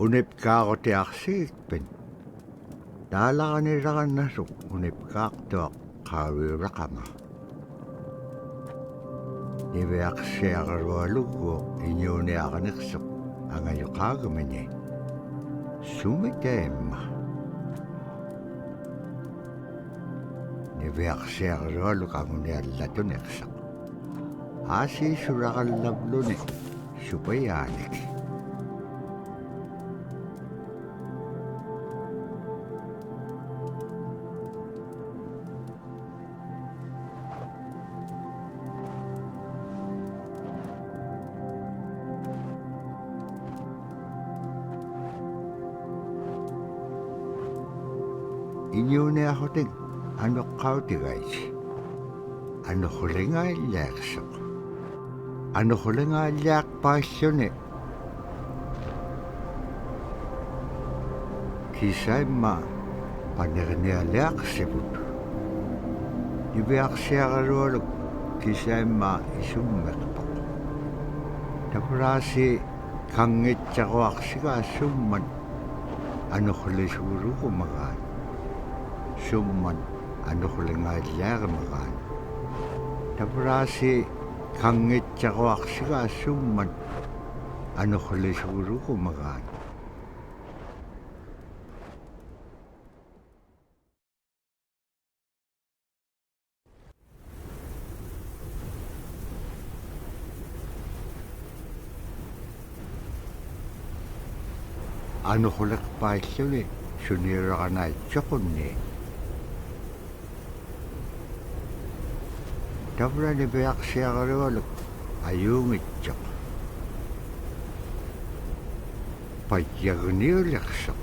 unipkaakotiaqsigikpin taalaqanilaqannasuk unipkaaqtuaq qaaviuraqama niviaqsiaqarualuguo iñuuniaqaniqsuq angayuqaagumini sumiteemma niviaqsiaqarualuk anguniallatuneqsaq aasiisuraqallavluni supayaanik iñuuniaqotik anuqqautigaisi anuqulingaallaaqsuq anuqulingaallaaqpaalluni kisaimma panernialiaqsiput niviaqsiaqarualuk kisaimma isummeqpoq tapuraasi kangitsaquaqsigaasumman anuqlisuurugumagaan summan anuqulingaallaaqamagaan tapuraasi kangitsaquaqsigaasumman anuqlisuurugumagaan anuqulekpaalluni suniiraqanaitsoqunni tavlani piaqsiaqarualuk ayuungitsoq payyagniuliqsoq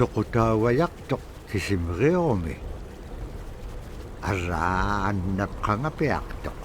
toqutaavayaqtoq kisimriorumi arraannaqqangapiaqtoq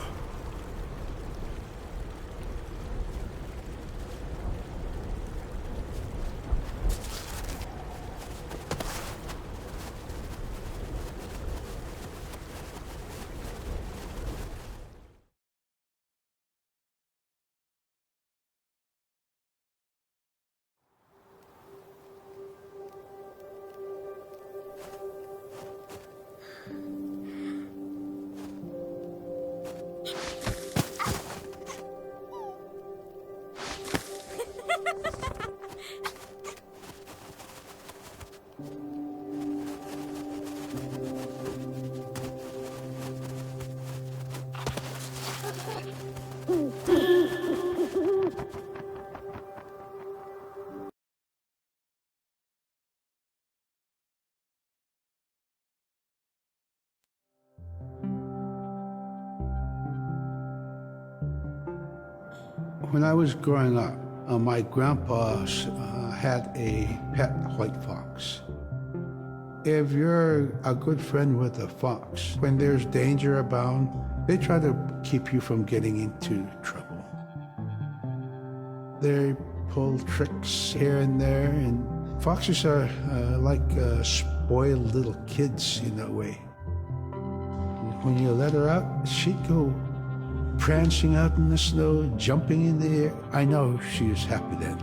When I was growing up, my grandpa had a pet white fox. If you're a good friend with a fox, when there's danger abound, they try to keep you from getting into trouble. They pull tricks here and there, and foxes are like spoiled little kids in a way. When you let her out, she'd go prancing out in the snow, jumping in the air. I know she was happy then.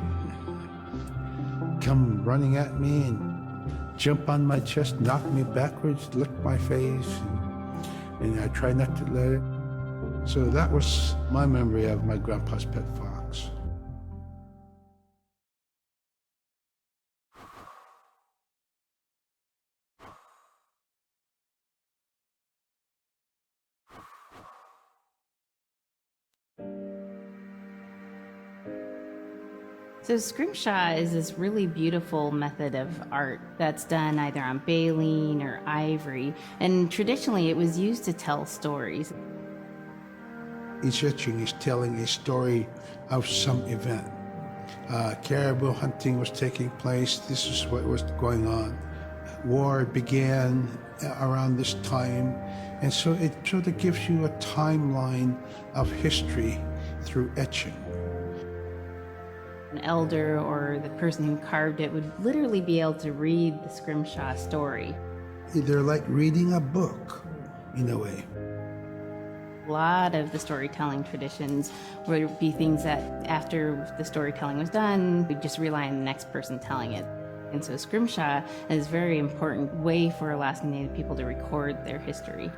Come running at me and jump on my chest, knock me backwards, lick my face, and I try not to let it. So that was my memory of my grandpa's pet fox. So scrimshaw is this really beautiful method of art that's done either on baleen or ivory, and traditionally it was used to tell stories. Each etching is telling a story of some event. Caribou hunting was taking place. This is what was going on. War began around this time, and so it sort of gives you a timeline of history through etching. An elder or the person who carved it would literally be able to read the scrimshaw story. They're like reading a book, in a way. A lot of the storytelling traditions would be things that after the storytelling was done, we'd just rely on the next person telling it. And so scrimshaw is a very important way for Alaskan Native people to record their history.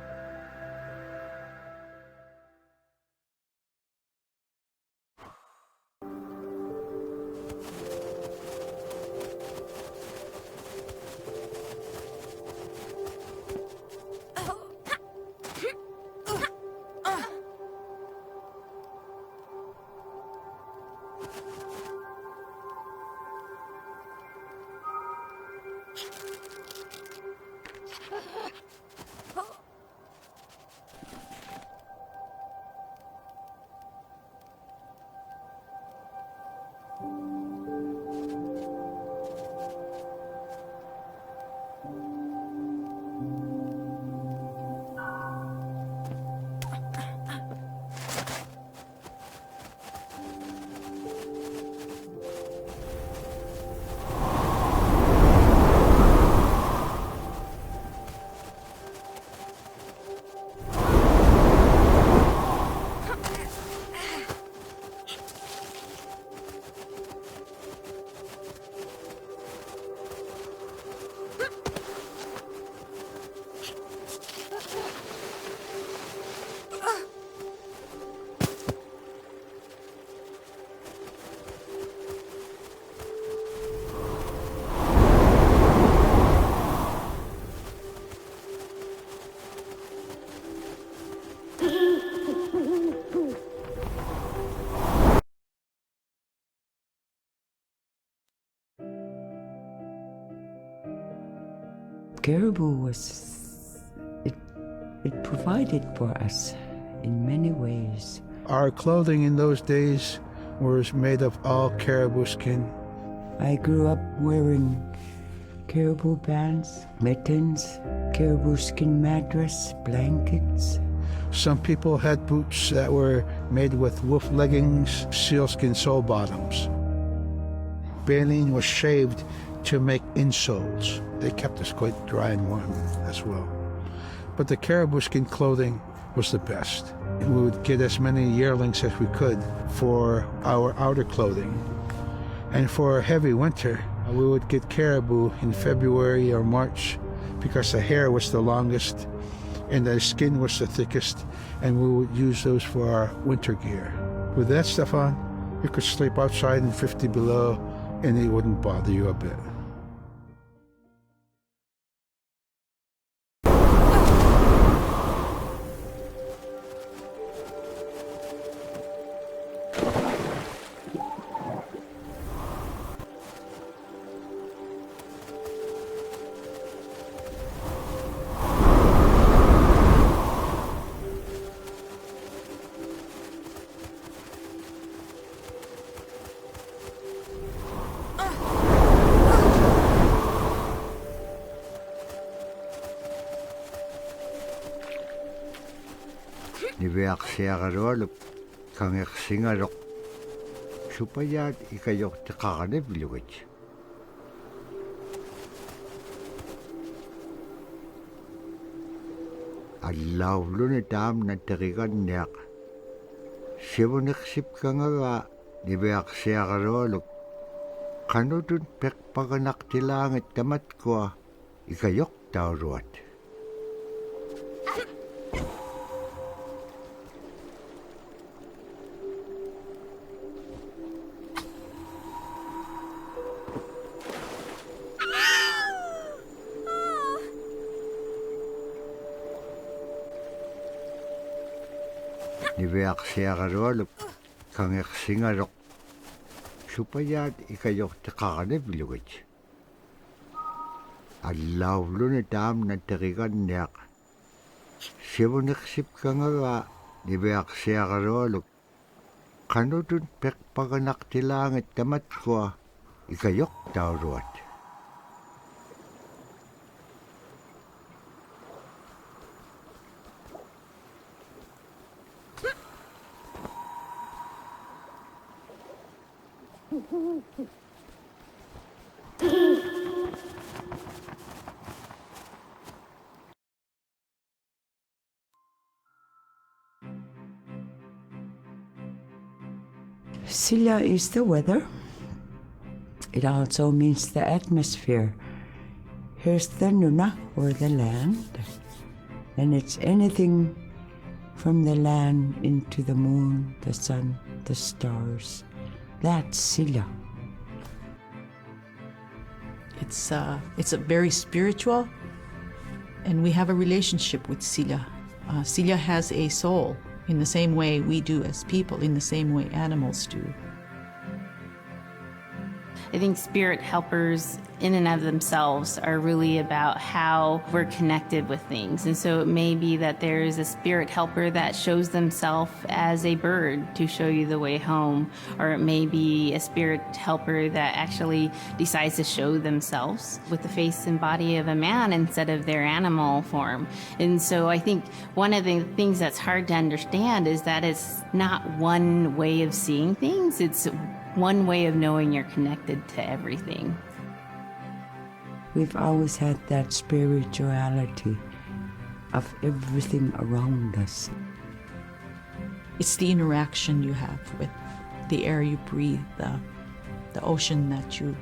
Caribou it provided for us in many ways. Our clothing in those days was made of all caribou skin. I grew up wearing caribou pants, mittens, caribou skin mattress, blankets. Some people had boots that were made with wolf leggings, sealskin sole bottoms. Baleen was shaved to make insoles. They kept us quite dry and warm as well. But the caribou skin clothing was the best. We would get as many yearlings as we could for our outer clothing. And for a heavy winter, we would get caribou in February or March because the hair was the longest and the skin was the thickest, and we would use those for our winter gear. With that stuff on, you could sleep outside in 50 below and it wouldn't bother you a bit. Niveaksiagalualuk kangersingaluk supaya ikayok takakane bilugit. Allawlun itam na tarigan niyak. Siwuniksip ka nga nibiyak siya karolog. Kanudun pekpaganak tilangit tamat ko ikayok tauruat. Nibiyak siya karolog kang eksingarok. Supaya ikayok takakane bilugit. Allawlun itam na tarigan niyak. Siwuniksip ka nga nibiyak siya karolog. Kanudun pekpaganak tilangit tamat ko ikayok tauruat. Sila is the weather. It also means the atmosphere. Here's the nuna, or the land. And it's anything from the land into the moon, the sun, the stars. That's Sila. It's a very spiritual, and we have a relationship with Sila. Sila has a soul in the same way we do as people, in the same way animals do. I think spirit helpers in and of themselves are really about how we're connected with things. And so it may be that there is a spirit helper that shows themselves as a bird to show you the way home, or it may be a spirit helper that actually decides to show themselves with the face and body of a man instead of their animal form. And so I think one of the things that's hard to understand is that it's not one way of seeing things, it's one way of knowing you're connected to everything. We've always had that spirituality of everything around us. It's the interaction you have with the air you breathe, the ocean that you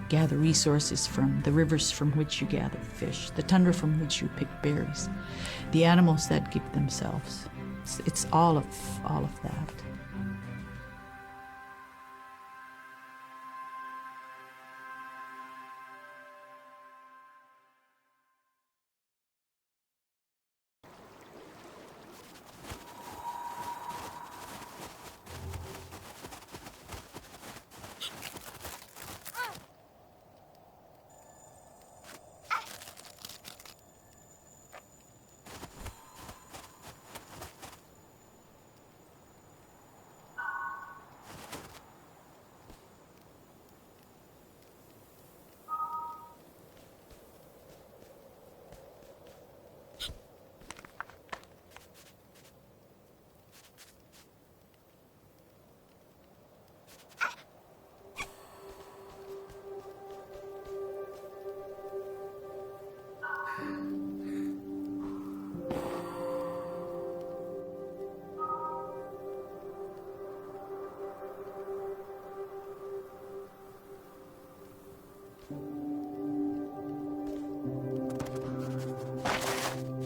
gather resources from, the rivers from which you gather fish, the tundra from which you pick berries, the animals that give themselves. It's all of that.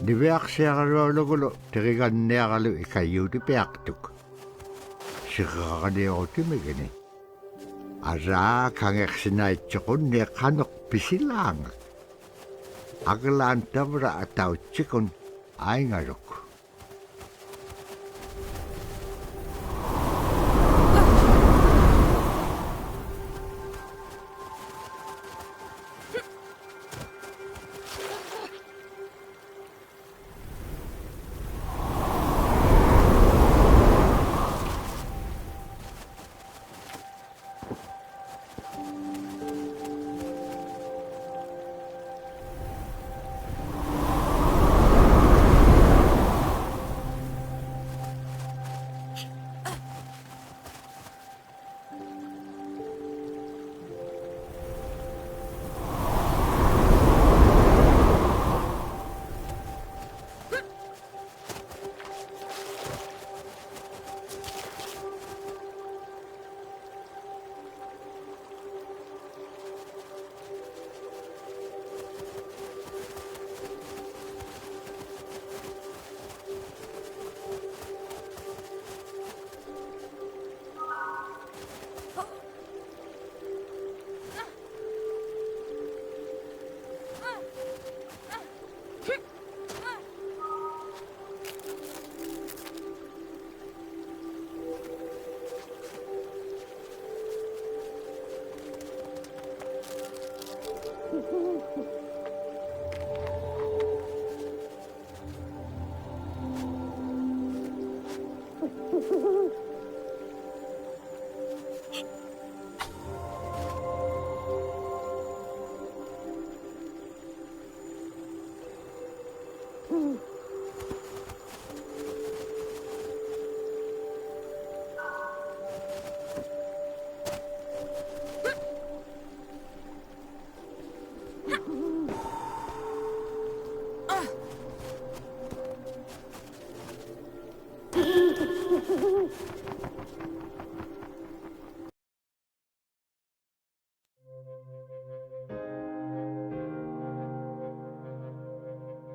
Nibiyak siya karolog tarigan niya kalu ikayuti piaktuk. Sikakani otimigini. Ara kangek sinay chikon niya kanok pisilang. Agalan tabra ataw chikon ay ngarok.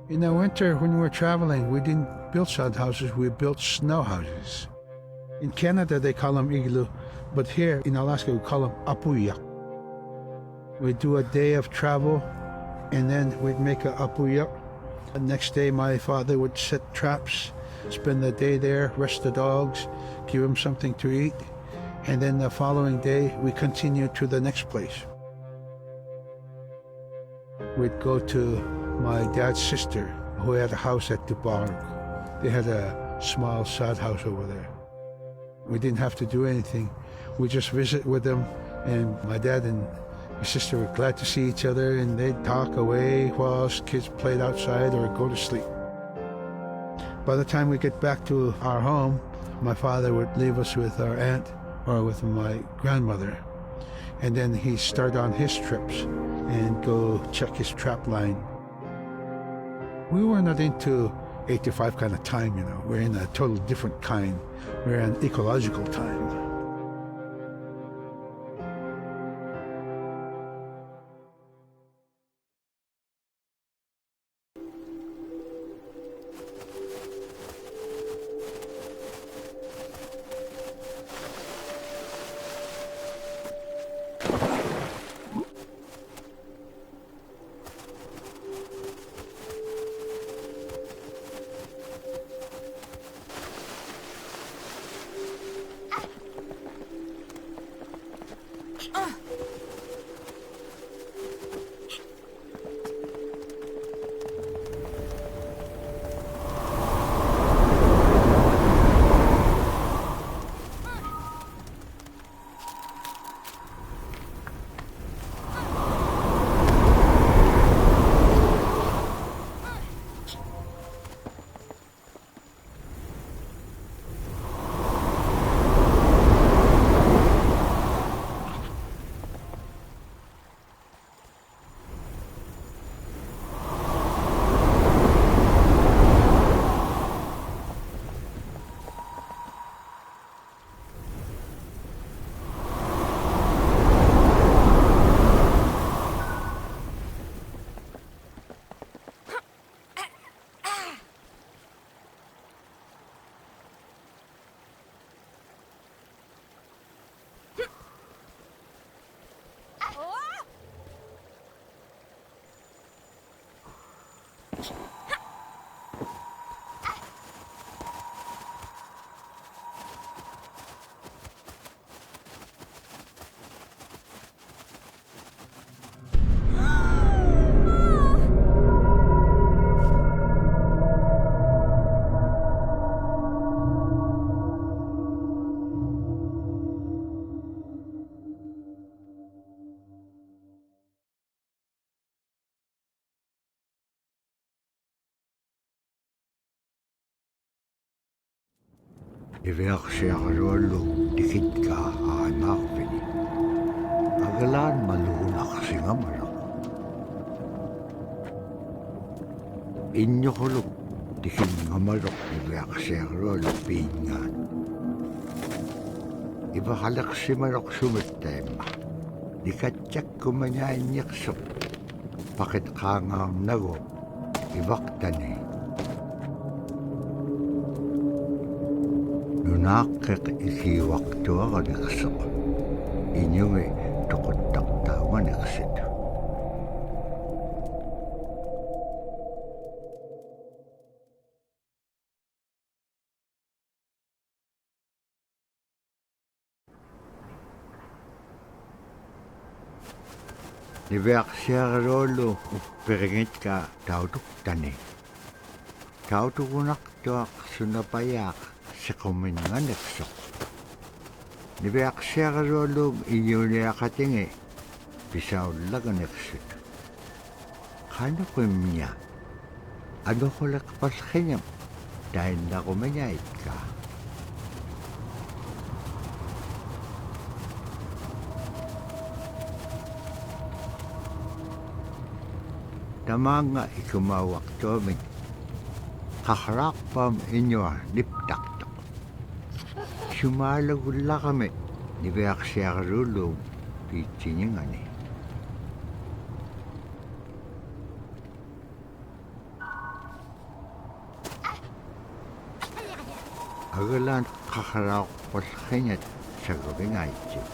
In the winter, when we were traveling, we didn't build sod houses, we built snow houses. In Canada, they call them igloo, but here in Alaska, we call them apuya. We'd do a day of travel, and then we'd make a apuya. The next day, my father would set traps, spend the day there, rest the dogs, give them something to eat, and then the following day, we continued to the next place. We'd go to my dad's sister, who had a house at Dubarg. They had a small sod house over there. We didn't have to do anything. We just visit with them, and my dad and my sister were glad to see each other, and they'd talk away while us kids played outside or go to sleep. By the time we get back to our home, my father would leave us with our aunt or with my grandmother, and then he'd start on his trips and go check his trap line. We were not into 8 to 5 kind of time, you know. We're in a total different kind. We're in ecological time. Iverksiarluallu tikitkaa aanaarpini. Agalaan maluunaqsingamalo. Innuquluk tikinngamaluq iverksiarluallu piingaan. Ivahalaqsimaluq sumattaimma. Nikatjakkumanainniqsuq. Pakit qaangaarnagu ivaqtani. Nunaaqqiq ikiwaqtuaraniqsuq iñugi toquttaqtaamaniqsitu. Niveaqsiarluullu uppirigitka tautuktani. Tautugunaqtuaq sunapayaaq sikumin nga neksok. Nibiak siya karulong inyuliya katingi, pisaw laga neksik. Kano ko niya? Ano ko lakpas kanyam? Dahil na kumanyait ka. Tama nga ikumawak tomin. Kakarakpam inyo liptaktak. Sumalagula kami. Nibiak siya karulong. Pitsi niya nga ni. Agalan kakarakpas kanyat sa gabi nga itik.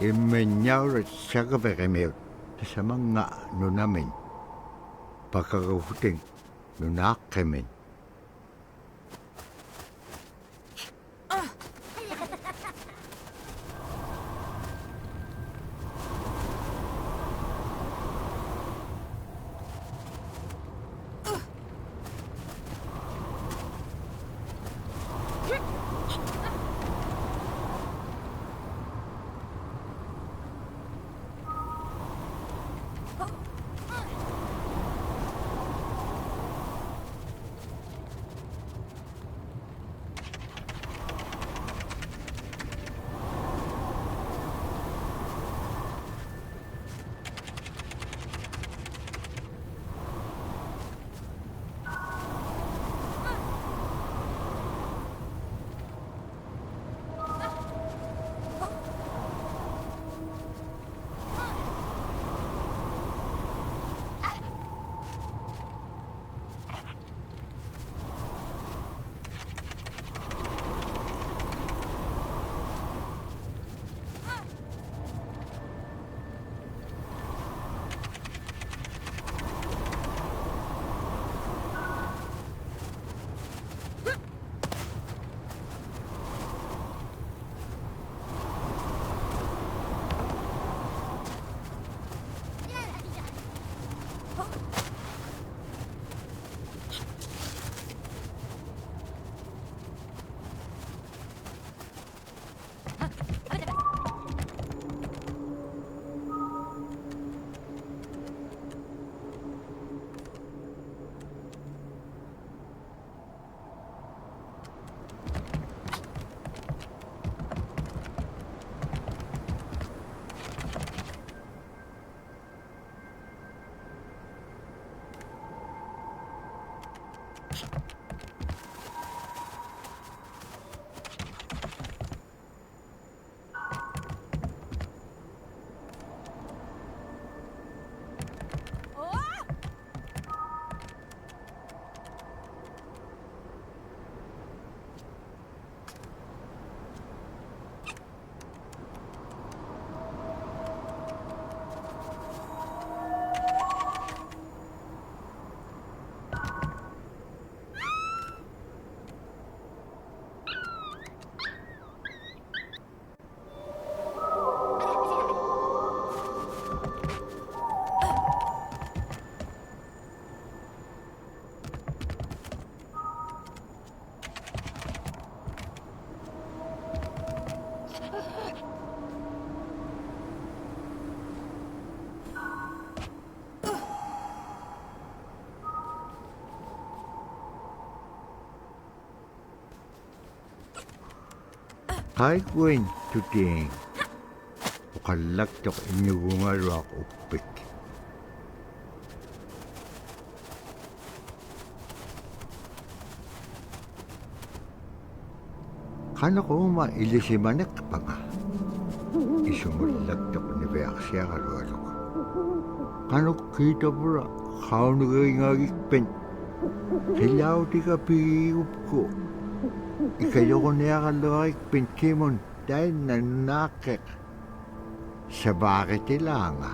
Imenyawrat sa gabi kami. Sa mga nunamin, pagkakahuting nunakamin. Kahit kuwin tuting, ukalaktok inyugungarwak upik. Kano ko ilisimanek pa nga. Isumulaktok ni Beak siya karualok. Kano kita pura, kao nagayngagikpen. Hilaw di ka pigiup ko. Ikayo ko niya kalawag pintimon dahil nanakik sa bakit ilanga.